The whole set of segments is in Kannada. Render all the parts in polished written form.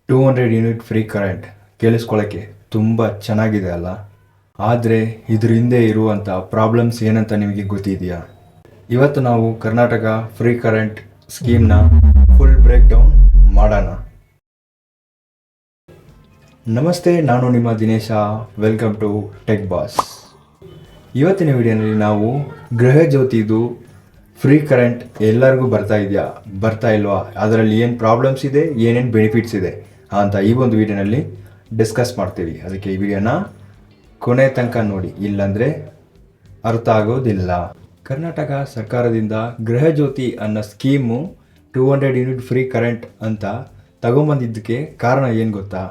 200 ಯೂನಿಟ್ ಫ್ರೀ ಕರೆಂಟ್ ಕೇಳಿಸ್ಕೊಳ್ಳೋಕ್ಕೆ ತುಂಬ ಚೆನ್ನಾಗಿದೆ ಅಲ್ಲ. ಆದರೆ ಇದ್ರ ಹಿಂದೆ ಇರುವಂಥ ಪ್ರಾಬ್ಲಮ್ಸ್ ಏನಂತ ನಿಮಗೆ ಗೊತ್ತಿದೆಯಾ? ಇವತ್ತು ನಾವು ಕರ್ನಾಟಕ ಫ್ರೀ ಕರೆಂಟ್ ಸ್ಕೀಮ್ನ ಫುಲ್ ಬ್ರೇಕ್ ಡೌನ್ ಮಾಡೋಣ. ನಮಸ್ತೆ, ನಾನು ನಿಮ್ಮ Dinesh. Welcome to tech boss. ಇವತ್ತಿನ ವಿಡಿಯೋನಲ್ಲಿ ನಾವು ಗೃಹ ಜ್ಯೋತಿದು ಫ್ರೀ ಕರೆಂಟ್ ಎಲ್ಲರಿಗೂ ಬರ್ತಾ ಇಲ್ವಾ, ಅದರಲ್ಲಿ ಏನು ಪ್ರಾಬ್ಲಮ್ಸ್ ಇದೆ, ಏನೇನು ಬೆನಿಫಿಟ್ಸ್ ಇದೆ ಅಂತ ಈ ಒಂದು ವಿಡಿಯೋನಲ್ಲಿ ಡಿಸ್ಕಸ್ ಮಾಡ್ತೀವಿ. ಅದಕ್ಕೆ ಈ ವಿಡಿಯೋನ ಕೊನೆ ತನಕ ನೋಡಿ, ಇಲ್ಲಾಂದರೆ ಅರ್ಥ ಆಗೋದಿಲ್ಲ. ಕರ್ನಾಟಕ ಸರ್ಕಾರದಿಂದ ಗೃಹ ಜ್ಯೋತಿ ಅನ್ನೋ ಸ್ಕೀಮು 200 ಯೂನಿಟ್ ಫ್ರೀ ಕರೆಂಟ್ ಅಂತ ತಗೊಂಬಂದಿದ್ದಕ್ಕೆ ಕಾರಣ ಏನು ಗೊತ್ತಾ?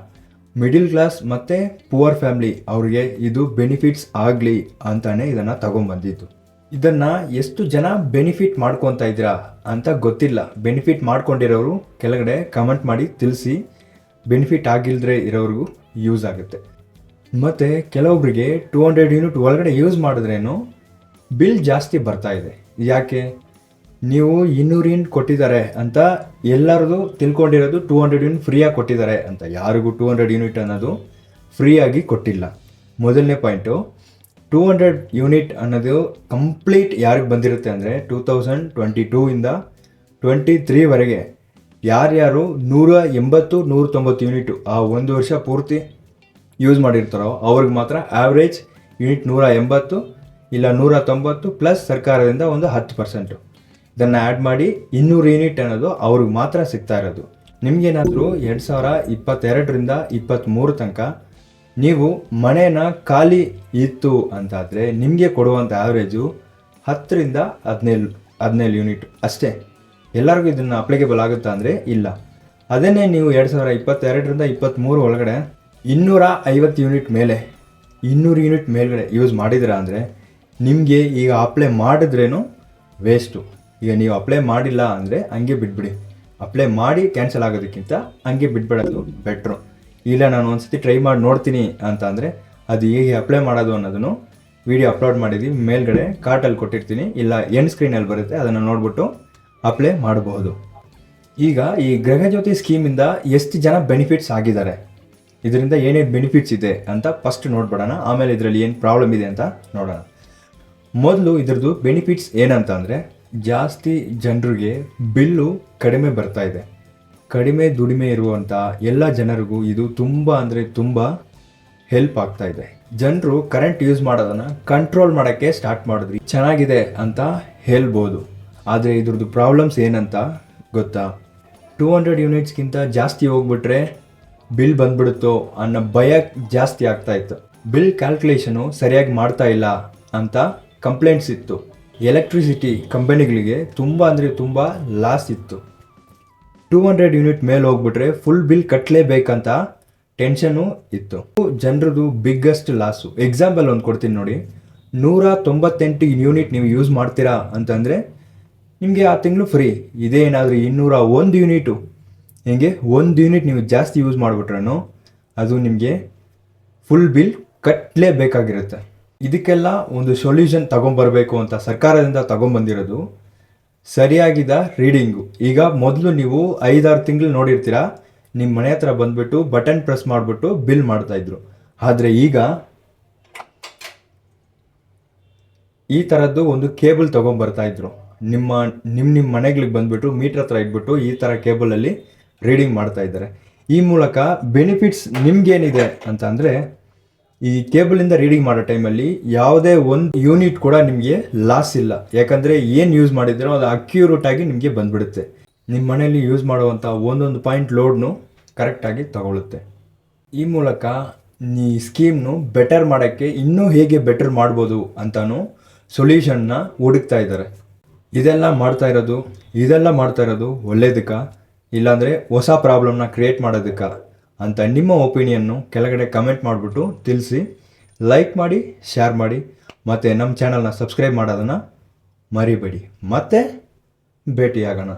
ಮಿಡಿಲ್ ಕ್ಲಾಸ್ ಮತ್ತು ಪುವರ್ ಫ್ಯಾಮಿಲಿ ಅವ್ರಿಗೆ ಇದು ಬೆನಿಫಿಟ್ಸ್ ಆಗಲಿ ಅಂತಾನೆ ಇದನ್ನು ತಗೊಂಬಂದಿದ್ದು. ಇದನ್ನು ಎಷ್ಟು ಜನ ಬೆನಿಫಿಟ್ ಮಾಡ್ಕೊತಾ ಇದ್ದೀರಾ ಅಂತ ಗೊತ್ತಿಲ್ಲ. ಬೆನಿಫಿಟ್ ಮಾಡ್ಕೊಂಡಿರೋರು ಕೆಳಗಡೆ ಕಮೆಂಟ್ ಮಾಡಿ ತಿಳಿಸಿ. ಬೆನಿಫಿಟ್ ಆಗಿಲ್ಲದ್ರೆ ಇರೋರಿಗೂ ಯೂಸ್ ಆಗುತ್ತೆ. ಮತ್ತು ಕೆಲವೊಬ್ಬರಿಗೆ 200 ಯೂನಿಟ್ ಒಳಗಡೆ ಯೂಸ್ ಮಾಡಿದ್ರೇನು ಬಿಲ್ ಜಾಸ್ತಿ ಬರ್ತಾ ಇದೆ. ಯಾಕೆ? ನೀವು 200 ಯೂನಿಟ್ ಕೊಟ್ಟಿದ್ದಾರೆ ಅಂತ ಎಲ್ಲರದು ತಿಳ್ಕೊಂಡಿರೋದು 200 ಯೂನಿಟ್ ಫ್ರೀಯಾಗಿ ಕೊಟ್ಟಿದ್ದಾರೆ ಅಂತ. ಯಾರಿಗೂ 200 ಯೂನಿಟ್ ಅನ್ನೋದು ಫ್ರೀಯಾಗಿ ಕೊಟ್ಟಿಲ್ಲ. ಮೊದಲನೇ ಪಾಯಿಂಟು, 200 ಯೂನಿಟ್ ಅನ್ನೋದು ಕಂಪ್ಲೀಟ್ ಯಾರಿಗೆ ಬಂದಿರುತ್ತೆ ಅಂದರೆ 2022ಇಂದ 23ವರೆಗೆ ಯಾರ್ಯಾರು 180, 190 ಯೂನಿಟು ಆ ಒಂದು ವರ್ಷ ಪೂರ್ತಿ ಯೂಸ್ ಮಾಡಿರ್ತಾರೋ ಅವ್ರಿಗೆ ಮಾತ್ರ ಆವ್ರೇಜ್ ಯೂನಿಟ್ 180 ಇಲ್ಲ 190 ಪ್ಲಸ್ ಸರ್ಕಾರದಿಂದ ಒಂದು 10%. ಇದನ್ನು ಆ್ಯಡ್ ಮಾಡಿ 200 ಯೂನಿಟ್ ಅನ್ನೋದು ಅವ್ರಿಗೆ ಮಾತ್ರ ಸಿಗ್ತಾ ಇರೋದು. ನಿಮಗೇನಾದರೂ 2022ರಿಂದ 23 ತನಕ ನೀವು ಮನೇನ ಖಾಲಿ ಇತ್ತು ಅಂತಾದರೆ ನಿಮಗೆ ಕೊಡುವಂಥ ಆವ್ರೇಜು 10ರಿಂದ 17 ಯೂನಿಟ್ ಅಷ್ಟೇ. ಎಲ್ಲರಿಗೂ ಇದನ್ನು ಅಪ್ಲಿಕೇಬಲ್ ಆಗುತ್ತಾ ಅಂದರೆ ಇಲ್ಲ. ಅದನ್ನೇ ನೀವು 2022ರಿಂದ 23 ಒಳಗಡೆ 250 ಯೂನಿಟ್ ಮೇಲೆ 200 ಯೂನಿಟ್ ಮೇಲ್ಗಡೆ ಯೂಸ್ ಮಾಡಿದಿರ ಅಂದರೆ ನಿಮಗೆ ಈಗ ಅಪ್ಲೈ ಮಾಡಿದ್ರೇನು ವೇಸ್ಟು. ಈಗ ನೀವು ಅಪ್ಲೈ ಮಾಡಿಲ್ಲ ಅಂದರೆ ಹಂಗೆ ಬಿಟ್ಬಿಡಿ. ಅಪ್ಲೈ ಮಾಡಿ ಕ್ಯಾನ್ಸಲ್ ಆಗೋದಕ್ಕಿಂತ ಹಂಗೆ ಬಿಟ್ಬಿಡೋದು ಬೆಟ್ರು. ಇಲ್ಲ ನಾನು ಒಂದು ಸತಿ ಟ್ರೈ ಮಾಡಿ ನೋಡ್ತೀನಿ ಅಂತ ಅಂದರೆ ಅದು ಹೇಗೆ ಅಪ್ಲೈ ಮಾಡೋದು ಅನ್ನೋದನ್ನು ವಿಡಿಯೋ ಅಪ್ಲೋಡ್ ಮಾಡಿದ್ದೀವಿ. ಮೇಲ್ಗಡೆ ಕಾರ್ಟಲ್ಲಿ ಕೊಟ್ಟಿರ್ತೀನಿ, ಇಲ್ಲ ಎಂಡ್ ಸ್ಕ್ರೀನಲ್ಲಿ ಬರುತ್ತೆ, ಅದನ್ನು ನೋಡ್ಬಿಟ್ಟು ಅಪ್ಲೈ ಮಾಡಬಹುದು. ಈಗ ಈ ಗೃಹಜ್ಯೋತಿ ಸ್ಕೀಮಿಂದ ಎಷ್ಟು ಜನ ಬೆನಿಫಿಟ್ಸ್ ಆಗಿದ್ದಾರೆ, ಇದರಿಂದ ಏನೇನು ಬೆನಿಫಿಟ್ಸ್ ಇದೆ ಅಂತ ಫಸ್ಟ್ ನೋಡ್ಬಿಡೋಣ. ಆಮೇಲೆ ಇದರಲ್ಲಿ ಏನು ಪ್ರಾಬ್ಲಮ್ ಇದೆ ಅಂತ ನೋಡೋಣ. ಮೊದಲು ಇದ್ರದ್ದು ಬೆನಿಫಿಟ್ಸ್ ಏನಂತ ಅಂದರೆ, ಜಾಸ್ತಿ ಜನರಿಗೆ ಬಿಲ್ಲು ಕಡಿಮೆ ಬರ್ತಾ ಇದೆ. ಕಡಿಮೆ ದುಡಿಮೆ ಇರುವಂಥ ಎಲ್ಲ ಜನರಿಗೂ ಇದು ತುಂಬ ಅಂದರೆ ತುಂಬ ಹೆಲ್ಪ್ ಆಗ್ತಾ ಇದೆ. ಜನರು ಕರೆಂಟ್ ಯೂಸ್ ಮಾಡೋದನ್ನು ಕಂಟ್ರೋಲ್ ಮಾಡೋಕ್ಕೆ ಸ್ಟಾರ್ಟ್ ಮಾಡಿದ್ರಿ, ಚೆನ್ನಾಗಿದೆ ಅಂತ ಹೇಳ್ಬೋದು. ಆದರೆ ಇದ್ರದ್ದು ಪ್ರಾಬ್ಲಮ್ಸ್ ಏನಂತ ಗೊತ್ತಾ? 200 ಯೂನಿಟ್ಸ್ಗಿಂತ ಜಾಸ್ತಿ ಹೋಗ್ಬಿಟ್ರೆ ಬಿಲ್ ಬಂದ್ಬಿಡುತ್ತೋ ಅನ್ನೋ ಭಯ ಜಾಸ್ತಿ ಆಗ್ತಾಯಿತ್ತು. ಬಿಲ್ ಕ್ಯಾಲ್ಕುಲೇಷನು ಸರಿಯಾಗಿ ಮಾಡ್ತಾ ಇಲ್ಲ ಅಂತ ಕಂಪ್ಲೇಂಟ್ಸ್ ಇತ್ತು. ಎಲೆಕ್ಟ್ರಿಸಿಟಿ ಕಂಪನಿಗಳಿಗೆ ತುಂಬ ಅಂದರೆ ತುಂಬ ಲಾಸ್ ಇತ್ತು. 200 ಯೂನಿಟ್ ಮೇಲೆ ಹೋಗ್ಬಿಟ್ರೆ ಫುಲ್ ಬಿಲ್ ಕಟ್ಟಲೇಬೇಕಂತ ಟೆನ್ಷನ್ನು ಇತ್ತು. ಜನರದು ಬಿಗ್ಗೆಸ್ಟ್ ಲಾಸು. ಎಕ್ಸಾಂಪಲ್ ಒಂದು ಕೊಡ್ತೀನಿ ನೋಡಿ. 198 ಯೂನಿಟ್ ನೀವು ಯೂಸ್ ಮಾಡ್ತೀರಾ ಅಂತಂದರೆ ನಿಮಗೆ ಆ ತಿಂಗಳು ಫ್ರೀ. ಇದೇ ಏನಾದರೂ 201 ಯೂನಿಟು, ಹಿಂಗೆ 1 ಯೂನಿಟ್ ನೀವು ಜಾಸ್ತಿ ಯೂಸ್ ಮಾಡಿಬಿಟ್ರೂ ಅದು ನಿಮಗೆ ಫುಲ್ ಬಿಲ್ ಕಟ್ಟಲೇಬೇಕಾಗಿರುತ್ತೆ. ಇದಕ್ಕೆಲ್ಲ ಒಂದು ಸೊಲ್ಯೂಷನ್ ತಗೊಂಬರಬೇಕು ಅಂತ ಸರ್ಕಾರದಿಂದ ತಗೊಂಬಂದಿರೋದು ಸರಿಯಾಗಿದ್ದ ರೀಡಿಂಗು. ಈಗ ಮೊದಲು ನೀವು 5-6 ತಿಂಗಳು ನೋಡಿರ್ತೀರ, ನಿಮ್ಮ ಮನೆ ಹತ್ರ ಬಂದುಬಿಟ್ಟು ಬಟನ್ ಪ್ರೆಸ್ ಮಾಡಿಬಿಟ್ಟು ಬಿಲ್ ಮಾಡ್ತಾಯಿದ್ರು. ಆದರೆ ಈಗ ಈ ಥರದ್ದು ಒಂದು ಕೇಬಲ್ ತೊಗೊಂಬರ್ತಾಯಿದ್ರು. ನಿಮ್ಮ ಮನೆಗಳಿಗೆ ಬಂದುಬಿಟ್ಟು ಮೀಟ್ರ್ ಹತ್ರ ಇಟ್ಬಿಟ್ಟು ಈ ಥರ ಕೇಬಲಲ್ಲಿ ರೀಡಿಂಗ್ ಮಾಡ್ತಾಯಿದ್ದಾರೆ. ಈ ಮೂಲಕ ಬೆನಿಫಿಟ್ಸ್ ನಿಮಗೇನಿದೆ ಅಂತ ಅಂದರೆ, ಈ ಕೇಬಲಿಂದ ರೀಡಿಂಗ್ ಮಾಡೋ ಟೈಮಲ್ಲಿ ಯಾವುದೇ ಒಂದು ಯೂನಿಟ್ ಕೂಡ ನಿಮಗೆ ಲಾಸ್ ಇಲ್ಲ. ಯಾಕಂದರೆ ಏನು ಯೂಸ್ ಮಾಡಿದ್ದೀರೋ ಅದು ಅಕ್ಯುರೇಟಾಗಿ ನಿಮಗೆ ಬಂದುಬಿಡುತ್ತೆ. ನಿಮ್ಮ ಮನೆಯಲ್ಲಿ ಯೂಸ್ ಮಾಡುವಂಥ ಒಂದೊಂದು ಪಾಯಿಂಟ್ ಲೋಡ್ನು ಕರೆಕ್ಟಾಗಿ ತಗೊಳ್ಳುತ್ತೆ. ಈ ಮೂಲಕ ಈ ಸ್ಕೀಮ್ನು ಬೆಟರ್ ಮಾಡೋಕ್ಕೆ ಇನ್ನೂ ಹೇಗೆ ಬೆಟರ್ ಮಾಡ್ಬೋದು ಅಂತಲೂ ಸೊಲ್ಯೂಷನ್ನ ಹುಡುಕ್ತಾ ಇದ್ದಾರೆ. ಇದೆಲ್ಲ ಮಾಡ್ತಾ ಇರೋದು ಒಳ್ಳೇದಕ್ಕೆ, ಇಲ್ಲಾಂದರೆ ಹೊಸ ಪ್ರಾಬ್ಲಮ್ನ ಕ್ರಿಯೇಟ್ ಮಾಡೋದಕ್ಕೆ ಅಂತ ನಿಮ್ಮ ಒಪಿನಿಯನ್ನು ಕೆಳಗಡೆ ಕಮೆಂಟ್ ಮಾಡಿಬಿಟ್ಟು ತಿಳಿಸಿ. ಲೈಕ್ ಮಾಡಿ, ಶೇರ್ ಮಾಡಿ, ಮತ್ತು ನಮ್ಮ ಚಾನಲ್ನ ಸಬ್ಸ್ಕ್ರೈಬ್ ಮಾಡೋದನ್ನು ಮರಿಬೇಡಿ. ಮತ್ತೆ ಭೇಟಿಯಾಗೋಣ.